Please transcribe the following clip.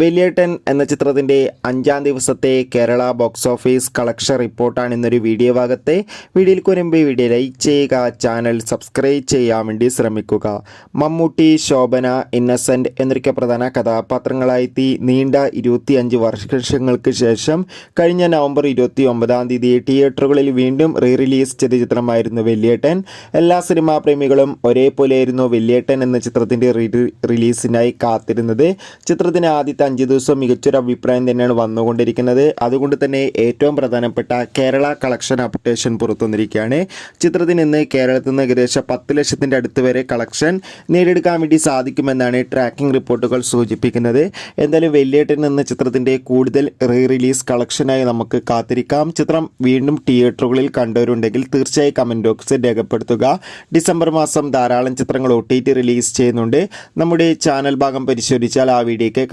വലിയേട്ടൻ എന്ന ചിത്രത്തിൻ്റെ 5-ാം ദിവസത്തെ കേരള ബോക്സ് ഓഫീസ് കളക്ഷൻ റിപ്പോർട്ടാണ് ഇന്നൊരു വീഡിയോ ഭാഗത്തെ. വീഡിയോയിൽ വരുമ്പോൾ വീഡിയോ ലൈക്ക് ചെയ്യുക, ചാനൽ സബ്സ്ക്രൈബ് ചെയ്യാൻ വേണ്ടി ശ്രമിക്കുക. മമ്മൂട്ടി, ശോഭന, ഇന്നസെൻ്റ് എന്നൊക്കെ പ്രധാന കഥാപാത്രങ്ങളായെത്തി നീണ്ട 25 വർഷങ്ങൾക്ക് ശേഷം കഴിഞ്ഞ നവംബർ 29-ാം തീയതി തിയേറ്ററുകളിൽ വീണ്ടും റിലീസ് ചെയ്ത ചിത്രമായിരുന്നു വലിയേട്ടൻ. എല്ലാ സിനിമാ പ്രേമികളും ഒരേപോലെയായിരുന്നു വലിയേട്ടൻ എന്ന ചിത്രത്തിൻ്റെ റിലീസിനായി കാത്തിരുന്നത്. ചിത്രത്തിന് ആദ്യത്തെ 5 ദിവസം മികച്ചൊരു അഭിപ്രായം തന്നെയാണ് വന്നുകൊണ്ടിരിക്കുന്നത്. അതുകൊണ്ട് തന്നെ ഏറ്റവും പ്രധാനപ്പെട്ട കേരള കളക്ഷൻ അപ്ഡേഷൻ പുറത്തുവന്നിരിക്കുകയാണ്. ചിത്രത്തിന് ഇന്ന് കേരളത്തിൽ നിന്ന് ഏകദേശം 10 ലക്ഷത്തിൻ്റെ അടുത്ത് വരെ കളക്ഷൻ നേടിയെടുക്കാൻ വേണ്ടി സാധിക്കുമെന്നാണ് ട്രാക്കിംഗ് റിപ്പോർട്ടുകൾ സൂചിപ്പിക്കുന്നത്. എന്തായാലും വലിയേട്ടൻ എന്ന ചിത്രത്തിൻ്റെ കൂടുതൽ റിലീസ് കളക്ഷനായി നമുക്ക് കാത്തിരിക്കാം. ചിത്രം വീണ്ടും തിയേറ്ററുകളിൽ കണ്ടവരുണ്ടെങ്കിൽ തീർച്ചയായും കമൻറ്റ് ബോക്സിൽ രേഖപ്പെടുത്തുക. ഡിസംബർ മാസം ധാരാളം ചിത്രങ്ങൾ OTT റിലീസ് ചെയ്യുന്നുണ്ട്. നമ്മുടെ ചാനൽ ഭാഗം പരിശോധിച്ചാൽ ആ വീഡിയോയ്ക്ക്